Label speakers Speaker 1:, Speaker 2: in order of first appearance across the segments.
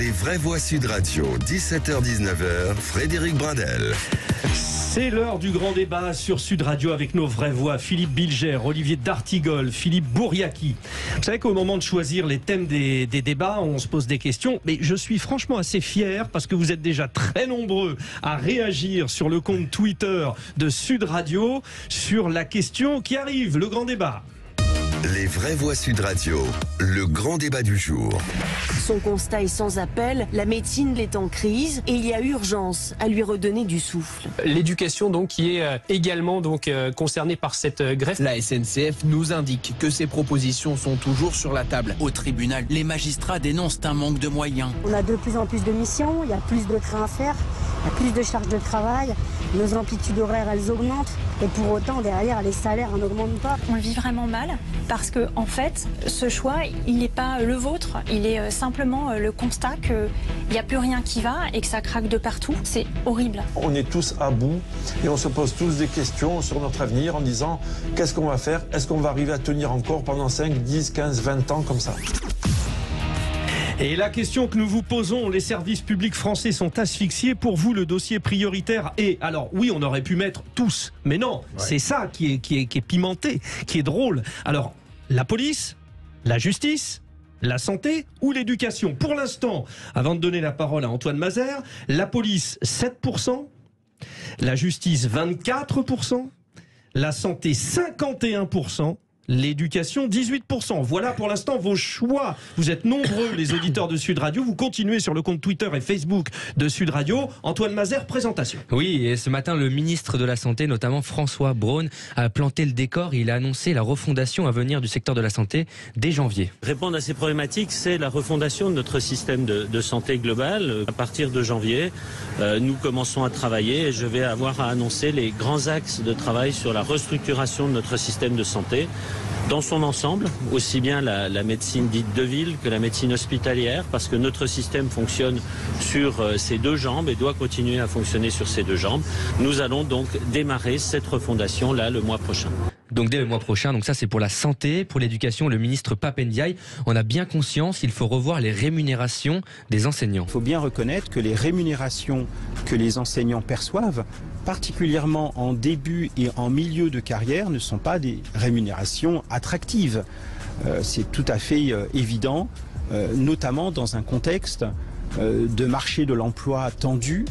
Speaker 1: Les vraies voix Sud Radio, 17h-19h, Frédéric Brindel.
Speaker 2: C'est l'heure du grand débat sur Sud Radio avec nos vraies voix. Philippe Bilger, Olivier D'Artigol, Philippe Bourriaki. Vous savez qu'au moment de choisir les thèmes des débats, on se pose des questions. Mais je suis franchement assez fier parce que vous êtes déjà très nombreux à réagir sur le compte Twitter de Sud Radio sur la question qui arrive, le grand débat.
Speaker 1: Les vraies voix Sud Radio, le grand débat du jour.
Speaker 3: Son constat est sans appel, la médecine est en crise et il y a urgence à lui redonner du souffle.
Speaker 4: L'éducation donc qui est également concernée par cette grève.
Speaker 5: La SNCF nous indique que ces propositions sont toujours sur la table. Au tribunal, les magistrats dénoncent un manque de moyens.
Speaker 6: On a de plus en plus de missions, il y a plus de trains à faire, il y a plus de charges de travail, nos amplitudes horaires elles augmentent et pour autant derrière les salaires n'augmentent pas.
Speaker 7: On le vit vraiment mal parce que en fait ce choix il n'est pas le vôtre, il est simplement le constat qu'il n'y a plus rien qui va et que ça craque de partout. C'est horrible.
Speaker 8: On est tous à bout et on se pose tous des questions sur notre avenir en disant qu'est-ce qu'on va faire? Est-ce qu'on va arriver à tenir encore pendant 5, 10, 15, 20 ans comme ça?
Speaker 2: Et la question que nous vous posons, les services publics français sont asphyxiés. Pour vous, le dossier prioritaire est... Alors oui, on aurait pu mettre tous, mais non, c'est ça qui est pimenté, qui est drôle. Alors, la police, la justice, la santé ou l'éducation? Pour l'instant, avant de donner la parole à Antoine Mazer, la police 7%, la justice 24%, la santé 51%, l'éducation 18%. Voilà pour l'instant vos choix. Vous êtes nombreux les auditeurs de Sud Radio. Vous continuez sur le compte Twitter et Facebook de Sud Radio. Antoine Mazer, présentation.
Speaker 9: Oui, et ce matin le ministre de la Santé, notamment François Braun, a planté le décor. Il a annoncé la refondation à venir du secteur de la santé dès janvier.
Speaker 10: Répondre à ces problématiques, c'est la refondation de notre système de santé global. À partir de janvier, nous commençons à travailler et je vais avoir à annoncer les grands axes de travail sur la restructuration de notre système de santé dans son ensemble, aussi bien la médecine dite de ville que la médecine hospitalière, parce que notre système fonctionne sur ses deux jambes et doit continuer à fonctionner sur ses deux jambes. Nous allons donc démarrer cette refondation là le mois prochain.
Speaker 9: Donc dès le mois prochain, donc ça c'est pour la santé. Pour l'éducation, le ministre Pap Ndiaye en a bien conscience, il faut revoir les rémunérations des enseignants.
Speaker 11: Il faut bien reconnaître que les rémunérations que les enseignants perçoivent, particulièrement en début et en milieu de carrière, ne sont pas des rémunérations attractives. C'est tout à fait évident, notamment dans un contexte de marché de l'emploi tendu.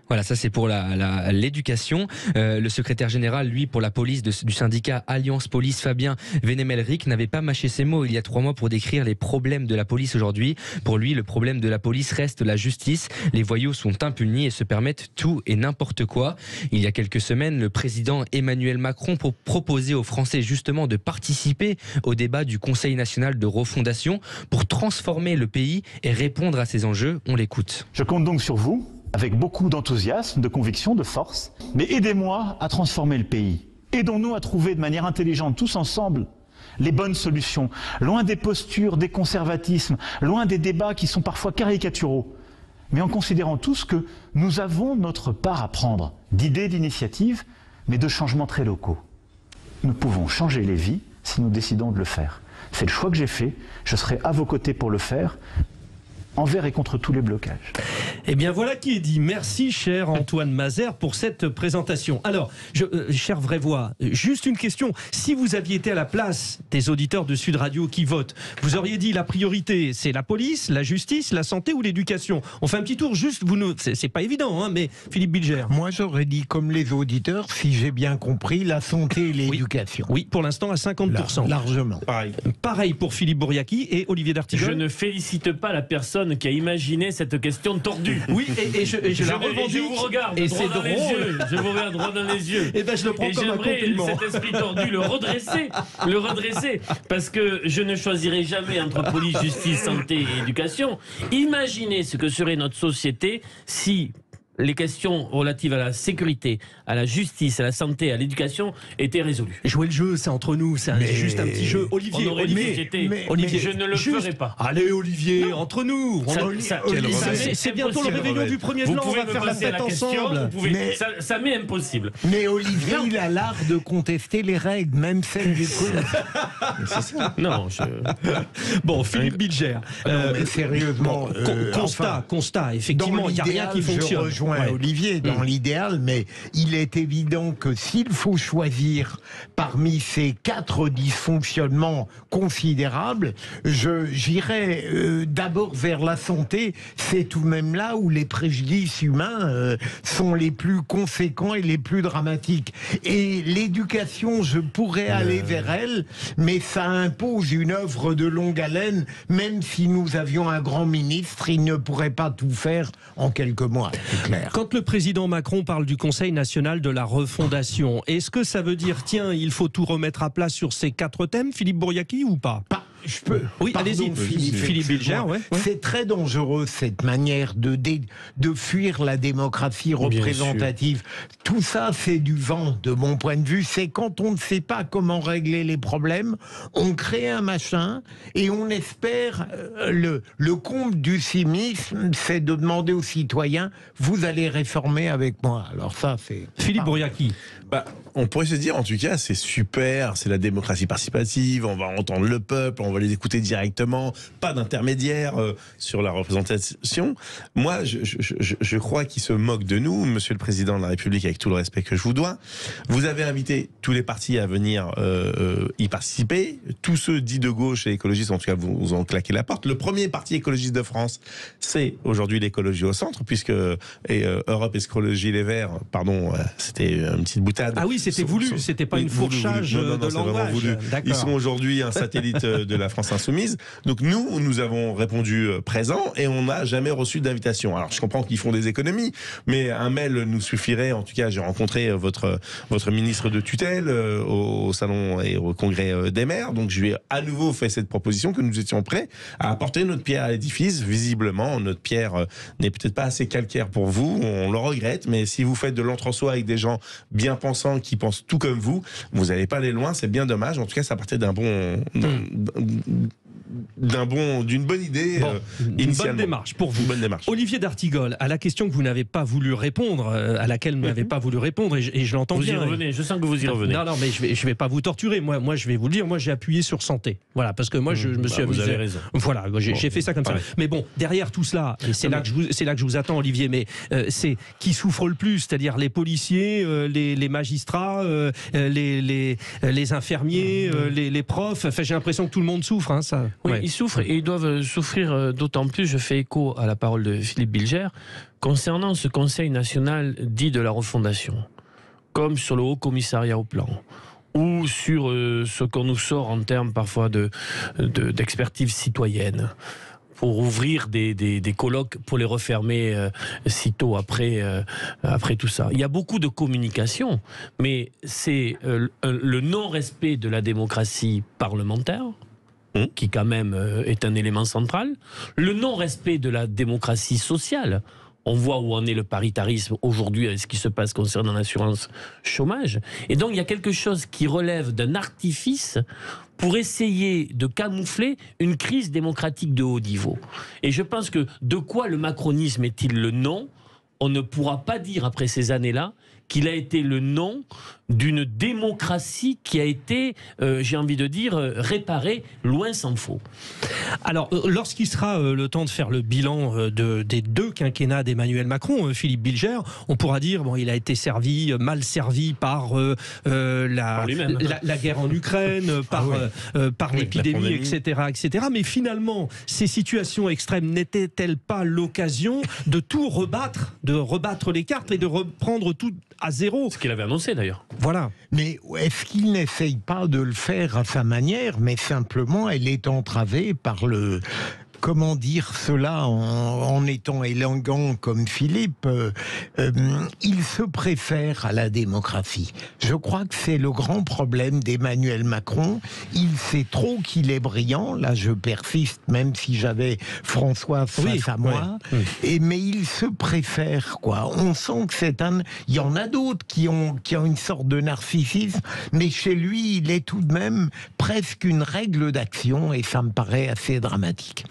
Speaker 9: Voilà, ça c'est pour l'éducation. Le secrétaire général, lui, pour la police du syndicat Alliance Police, Fabien Vénémelric, n'avait pas mâché ses mots il y a 3 mois pour décrire les problèmes de la police aujourd'hui. Pour lui, le problème de la police reste la justice. Les voyous sont impunis et se permettent tout et n'importe quoi. Il y a quelques semaines, le président Emmanuel Macron proposait aux Français justement de participer au débat du Conseil national de refondation pour transformer le pays et répondre à ces enjeux. On l'écoute.
Speaker 12: Je compte donc sur vous, avec beaucoup d'enthousiasme, de conviction, de force. Mais aidez-moi à transformer le pays. Aidons-nous à trouver de manière intelligente, tous ensemble, les bonnes solutions. Loin des postures, des conservatismes, loin des débats qui sont parfois caricaturaux. Mais en considérant tous que nous avons notre part à prendre, d'idées, d'initiatives, mais de changements très locaux. Nous pouvons changer les vies si nous décidons de le faire. C'est le choix que j'ai fait, je serai à vos côtés pour le faire, envers et contre tous les blocages.
Speaker 2: Eh bien voilà qui est dit. Merci cher Antoine Mazer pour cette présentation. Alors, chère vraie voix, juste une question. Si vous aviez été à la place des auditeurs de Sud Radio qui votent, vous auriez dit la priorité c'est la police, la justice, la santé ou l'éducation? On fait un petit tour juste, c'est pas évident, hein, mais Philippe Bilger.
Speaker 13: Moi j'aurais dit comme les auditeurs, si j'ai bien compris, la santé et l'éducation.
Speaker 2: Oui, pour l'instant à 50%.
Speaker 13: Largement.
Speaker 2: Pareil pour Philippe Bourriaki et Olivier D'Artigol.
Speaker 14: Je ne félicite pas la personne qui a imaginé cette question tordue.
Speaker 2: Oui, et je la revendique.
Speaker 14: Je vous regarde
Speaker 2: et
Speaker 14: droit
Speaker 2: c'est
Speaker 14: dans les
Speaker 2: drôle.
Speaker 14: yeux. Je vous regarde droit dans les yeux.
Speaker 2: Et ben je le prends comme un compliment.
Speaker 14: Cet esprit tordu le redresser, parce que je ne choisirai jamais entre police, justice, santé et éducation. Imaginez ce que serait notre société si les questions relatives à la sécurité, à la justice, à la santé, à l'éducation étaient résolues.
Speaker 2: Jouer le jeu, c'est entre nous, c'est juste un petit jeu. Olivier, Olivier,
Speaker 14: je ne le ferai pas.
Speaker 2: Allez, Olivier, entre nous. C'est bientôt le réveillon du 1er de l'an, on va faire la fête ensemble.
Speaker 14: Ça m'est impossible.
Speaker 13: Mais Olivier, il a l'art de contester les règles, même celles du coup.
Speaker 14: C'est ça. Non,
Speaker 2: Bon, Philippe Bilger.
Speaker 13: Mais sérieusement,
Speaker 2: constat, effectivement, il n'y a rien qui fonctionne.
Speaker 13: Je rejoins Olivier dans l'idéal, mais il est évident que s'il faut choisir parmi ces 4 dysfonctionnements considérables, j'irais d'abord vers la santé. C'est tout de même là où les préjudices humains sont les plus conséquents et les plus dramatiques. Et l'éducation, je pourrais aller vers elle, mais ça impose une œuvre de longue haleine. Même si nous avions un grand ministre, il ne pourrait pas tout faire en quelques mois.
Speaker 2: Quand le président Macron parle du Conseil national de la refondation, est-ce que ça veut dire, tiens, il faut tout remettre à plat sur ces 4 thèmes, Philippe Bouriaki, ou pas?
Speaker 13: Je peux.
Speaker 2: Oui, allez-y, Philippe Bilger.
Speaker 13: C'est très dangereux cette manière de fuir la démocratie représentative. Tout ça, c'est du vent, de mon point de vue. C'est quand on ne sait pas comment régler les problèmes, on crée un machin et on espère le comble du cynisme, c'est de demander aux citoyens, vous allez réformer avec moi. Alors ça, c'est
Speaker 2: Philippe Bouriaki.
Speaker 15: On pourrait se dire, en tout cas, c'est super, c'est la démocratie participative, on va entendre le peuple, on va les écouter directement, pas d'intermédiaire sur la représentation. Moi, je crois qu'il se moque de nous, Monsieur le Président de la République, avec tout le respect que je vous dois. Vous avez invité tous les partis à venir y participer. Tous ceux dits de gauche et écologistes, en tout cas, vous ont claqué la porte. Le premier parti écologiste de France, c'est aujourd'hui l'écologie au centre, puisque Europe Écologie Les Verts, pardon, c'était une petite boutade.
Speaker 2: Ah oui, c'était voulu, c'était pas une fourchage de langage.
Speaker 15: Ils sont aujourd'hui un satellite de la France Insoumise. Donc nous avons répondu présent et on n'a jamais reçu d'invitation. Alors je comprends qu'ils font des économies, mais un mail nous suffirait. En tout cas, j'ai rencontré votre ministre de tutelle au salon et au congrès des maires. Donc je lui ai à nouveau fait cette proposition que nous étions prêts à apporter notre pierre à l'édifice. Visiblement, notre pierre n'est peut-être pas assez calcaire pour vous. On le regrette, mais si vous faites de l'entre-soi avec des gens bien pensants qui pensent tout comme vous n'allez pas aller loin, c'est bien dommage. En tout cas, ça partait d'une bonne idée initialement.
Speaker 2: Bonne démarche pour vous.
Speaker 15: Bonne démarche.
Speaker 2: Olivier d'Artigol, à la question que vous n'avez pas voulu répondre, à laquelle vous n'avez pas voulu répondre, et je l'entends bien.
Speaker 14: Vous y revenez, je sens que vous y revenez.
Speaker 2: Non, mais je vais pas vous torturer. Moi, je vais vous le dire. Moi, j'ai appuyé sur santé. Voilà, parce que moi, je me suis amusé.
Speaker 14: Vous avez raison.
Speaker 2: Voilà, j'ai fait ça comme ça. Mais bon, derrière tout cela, et c'est là que je vous attends, Olivier. Mais c'est qui souffre le plus, c'est-à-dire les policiers, les magistrats, les infirmiers, les profs. Enfin, j'ai l'impression que tout le monde souffre. Hein, ça.
Speaker 14: Oui, ils souffrent et ils doivent souffrir d'autant plus. Je fais écho à la parole de Philippe Bilger concernant ce Conseil national dit de la refondation, comme sur le Haut Commissariat au plan, ou sur ce qu'on nous sort en termes parfois d'expertise citoyenne, pour ouvrir des colloques, pour les refermer sitôt après tout ça. Il y a beaucoup de communication, mais c'est le non-respect de la démocratie parlementaire, qui quand même est un élément central, le non-respect de la démocratie sociale. On voit où en est le paritarisme aujourd'hui avec ce qui se passe concernant l'assurance chômage. Et donc il y a quelque chose qui relève d'un artifice pour essayer de camoufler une crise démocratique de haut niveau. Et je pense que de quoi le macronisme est-il le nom ? On ne pourra pas dire après ces années-là qu'il a été le nom d'une démocratie qui a été, j'ai envie de dire, réparée, loin s'en faut.
Speaker 2: Alors, lorsqu'il sera le temps de faire le bilan des 2 quinquennats d'Emmanuel Macron, Philippe Bilger, on pourra dire, bon, il a été mal servi par la guerre en Ukraine, par l'épidémie, etc. Mais finalement, ces situations extrêmes n'étaient-elles pas l'occasion de tout rebattre, de rebattre les cartes et de reprendre tout à zéro?
Speaker 14: Ce qu'il avait annoncé d'ailleurs.
Speaker 2: Voilà.
Speaker 13: Mais est-ce qu'il n'essaye pas de le faire à sa manière, mais simplement elle est entravée par comment dire cela en étant élégant comme Philippe, il se préfère à la démocratie. Je crois que c'est le grand problème d'Emmanuel Macron. Il sait trop qu'il est brillant. Là, je persiste, même si j'avais François face à moi. Mais il se préfère, quoi. On sent que il y en a d'autres qui ont une sorte de narcissisme, mais chez lui, il est tout de même presque une règle d'action, et ça me paraît assez dramatique.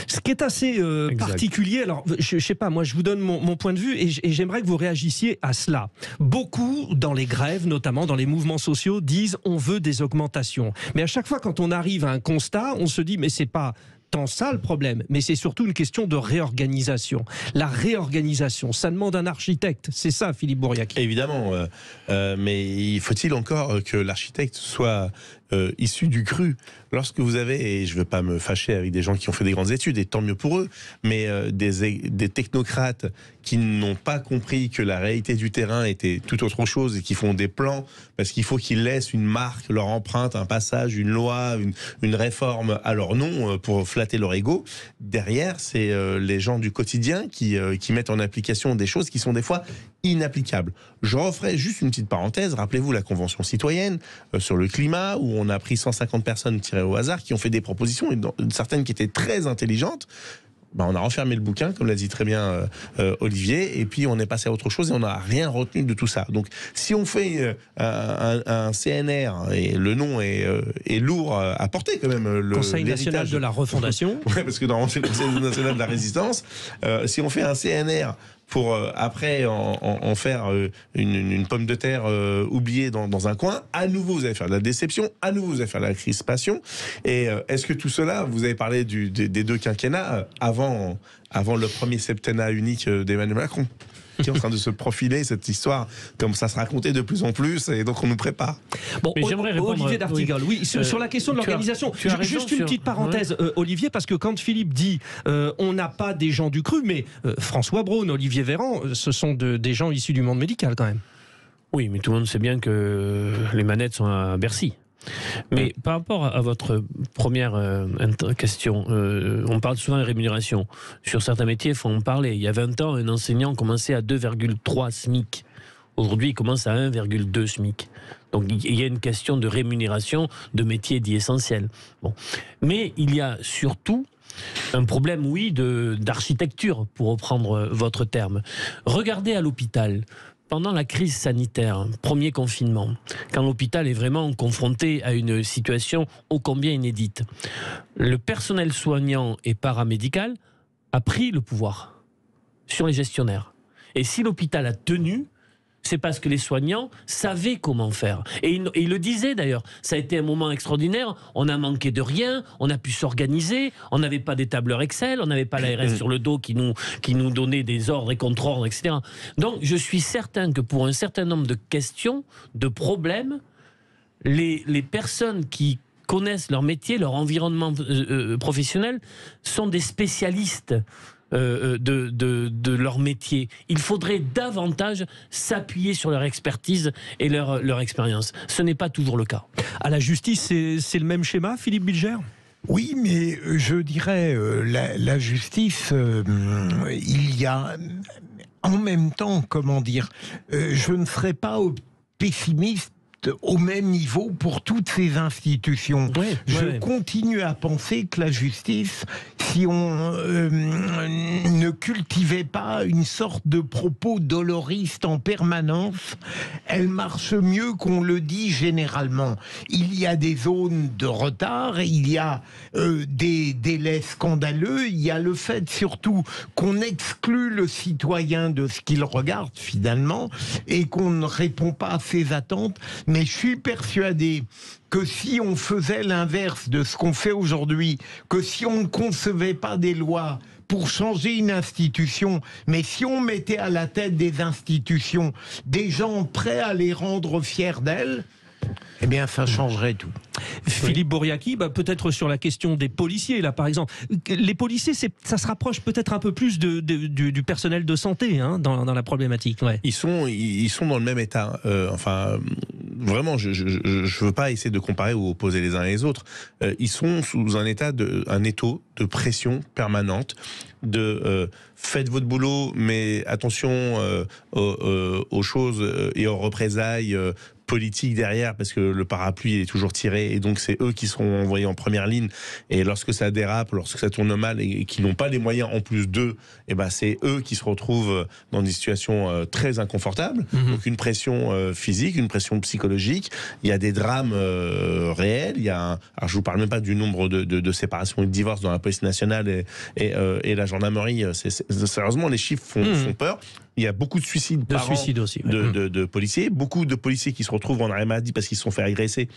Speaker 2: Ce qui est assez particulier, alors je sais pas, moi je vous donne mon point de vue et j'aimerais que vous réagissiez à cela. Beaucoup dans les grèves, notamment dans les mouvements sociaux, disent on veut des augmentations. Mais à chaque fois quand on arrive à un constat, on se dit mais c'est pas tant ça le problème, mais c'est surtout une question de réorganisation. La réorganisation, ça demande un architecte, c'est ça Philippe Bourriac.
Speaker 15: Évidemment, mais faut-il encore que l'architecte soit issu du cru? Lorsque vous avez, et je ne veux pas me fâcher avec des gens qui ont fait des grandes études, et tant mieux pour eux, mais des technocrates qui n'ont pas compris que la réalité du terrain était tout autre chose et qui font des plans parce qu'il faut qu'ils laissent une marque, leur empreinte, un passage, une loi, une réforme à leur nom pour flatter leur ego. Derrière, c'est les gens du quotidien qui mettent en application des choses qui sont des fois inapplicables. Je referai juste une petite parenthèse. Rappelez-vous la Convention citoyenne sur le climat où on a pris 150 personnes tirées au hasard qui ont fait des propositions, et certaines qui étaient très intelligentes. On a refermé le bouquin, comme l'a dit très bien Olivier, et puis on est passé à autre chose et on n'a rien retenu de tout ça. Donc si on fait un CNR, et le nom est lourd à porter quand même, le
Speaker 2: Conseil national de la refondation.
Speaker 15: Ouais, parce que dans le Conseil national de la résistance, si on fait un CNR pour après en faire une pomme de terre oubliée dans un coin, à nouveau vous allez faire de la déception, à nouveau vous allez faire de la crispation. Et est-ce que tout cela, vous avez parlé des deux quinquennats avant le premier septennat unique d'Emmanuel Macron, qui est en train de se profiler, cette histoire, comme ça se racontait de plus en plus, et donc on nous prépare.
Speaker 2: Bon, mais j'aimerais répondre, Olivier d'Artigol, sur la question de l'organisation. Juste une petite parenthèse, Olivier, parce que quand Philippe dit on n'a pas des gens du cru, mais François Braun, Olivier Véran, ce sont des gens issus du monde médical quand même.
Speaker 14: Oui, mais tout le monde sait bien que les manettes sont à Bercy. Mais par rapport à votre première question, on parle souvent de rémunération. Sur certains métiers, il faut en parler. Il y a 20 ans, un enseignant commençait à 2,3 SMIC. Aujourd'hui, il commence à 1,2 SMIC. Donc il y a une question de rémunération de métiers dits essentiels. Bon. Mais il y a surtout un problème, oui, d'architecture, pour reprendre votre terme. Regardez à l'hôpital. Pendant la crise sanitaire, premier confinement, quand l'hôpital est vraiment confronté à une situation ô combien inédite, le personnel soignant et paramédical a pris le pouvoir sur les gestionnaires. Et si l'hôpital a tenu, c'est parce que les soignants savaient comment faire. Et il le disait d'ailleurs, ça a été un moment extraordinaire, on a manqué de rien, on a pu s'organiser, on n'avait pas des tableurs Excel, on n'avait pas l'ARS sur le dos qui nous donnait des ordres et contre-ordres, etc. Donc je suis certain que pour un certain nombre de questions, de problèmes, les personnes qui connaissent leur métier, leur environnement professionnel, sont des spécialistes de leur métier. Il faudrait davantage s'appuyer sur leur expertise et leur expérience. Ce n'est pas toujours le cas.
Speaker 2: À la justice, c'est le même schéma, Philippe Bilger ?
Speaker 13: Oui, mais je dirais, la justice, il y a en même temps, comment dire, je ne serais pas pessimiste au même niveau pour toutes ces institutions. Je continue à penser que la justice, si on ne cultivait pas une sorte de propos doloriste en permanence, elle marche mieux qu'on le dit généralement. Il y a des zones de retard, il y a des délais scandaleux, il y a le fait surtout qu'on exclut le citoyen de ce qu'il regarde finalement et qu'on ne répond pas à ses attentes. Mais je suis persuadé que si on faisait l'inverse de ce qu'on fait aujourd'hui, que si on ne concevait pas des lois pour changer une institution, mais si on mettait à la tête des institutions des gens prêts à les rendre fiers d'elles, eh bien, ça changerait tout.
Speaker 2: Philippe Bourriac, peut-être sur la question des policiers, là, par exemple. Les policiers, ça se rapproche peut-être un peu plus du personnel de santé, hein, dans la problématique. Ouais.
Speaker 15: Ils sont dans le même état. vraiment, je veux pas essayer de comparer ou opposer les uns et les autres. Ils sont sous un étau de pression permanente, de faites votre boulot, mais attention aux choses et aux représailles politique derrière, parce que le parapluie est toujours tiré, et donc c'est eux qui seront envoyés en première ligne, et lorsque ça dérape, lorsque ça tourne mal et qui n'ont pas les moyens en plus d'eux, et ben c'est eux qui se retrouvent dans des situations très inconfortables. Donc une pression physique, une pression psychologique, il y a des drames réels, il y a alors je vous parle même pas du nombre de séparations et de divorces dans la police nationale et la gendarmerie, sérieusement les chiffres font peur. Il y a beaucoup de suicides par an
Speaker 2: aussi,
Speaker 15: de policiers, beaucoup de policiers qui se retrouvent en arrêt maladie parce qu'ils se sont fait agresser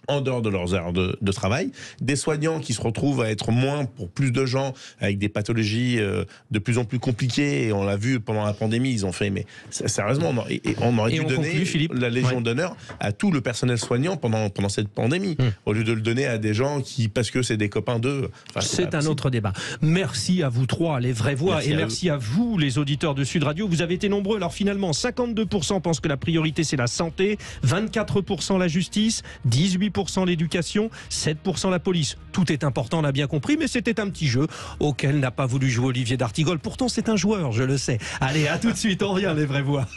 Speaker 15: en dehors de leurs heures de travail, des soignants qui se retrouvent à être moins pour plus de gens avec des pathologies de plus en plus compliquées, et on l'a vu pendant la pandémie, ils ont fait, mais sérieusement, on aurait dû donner la Légion d'honneur à tout le personnel soignant pendant cette pandémie, au lieu de le donner à des gens parce que c'est des copains d'eux. Enfin,
Speaker 2: c'est un autre débat. Merci à vous trois, les vraies voix, et merci à vous, les auditeurs de Sud Radio. Vous avez été nombreux. Alors finalement, 52% pensent que la priorité c'est la santé, 24% la justice, 18% l'éducation, 7% la police. Tout est important, on l'a bien compris, mais c'était un petit jeu auquel n'a pas voulu jouer Olivier d'Artigol. Pourtant, c'est un joueur, je le sais. Allez, à tout de suite, on revient, les vraies voix.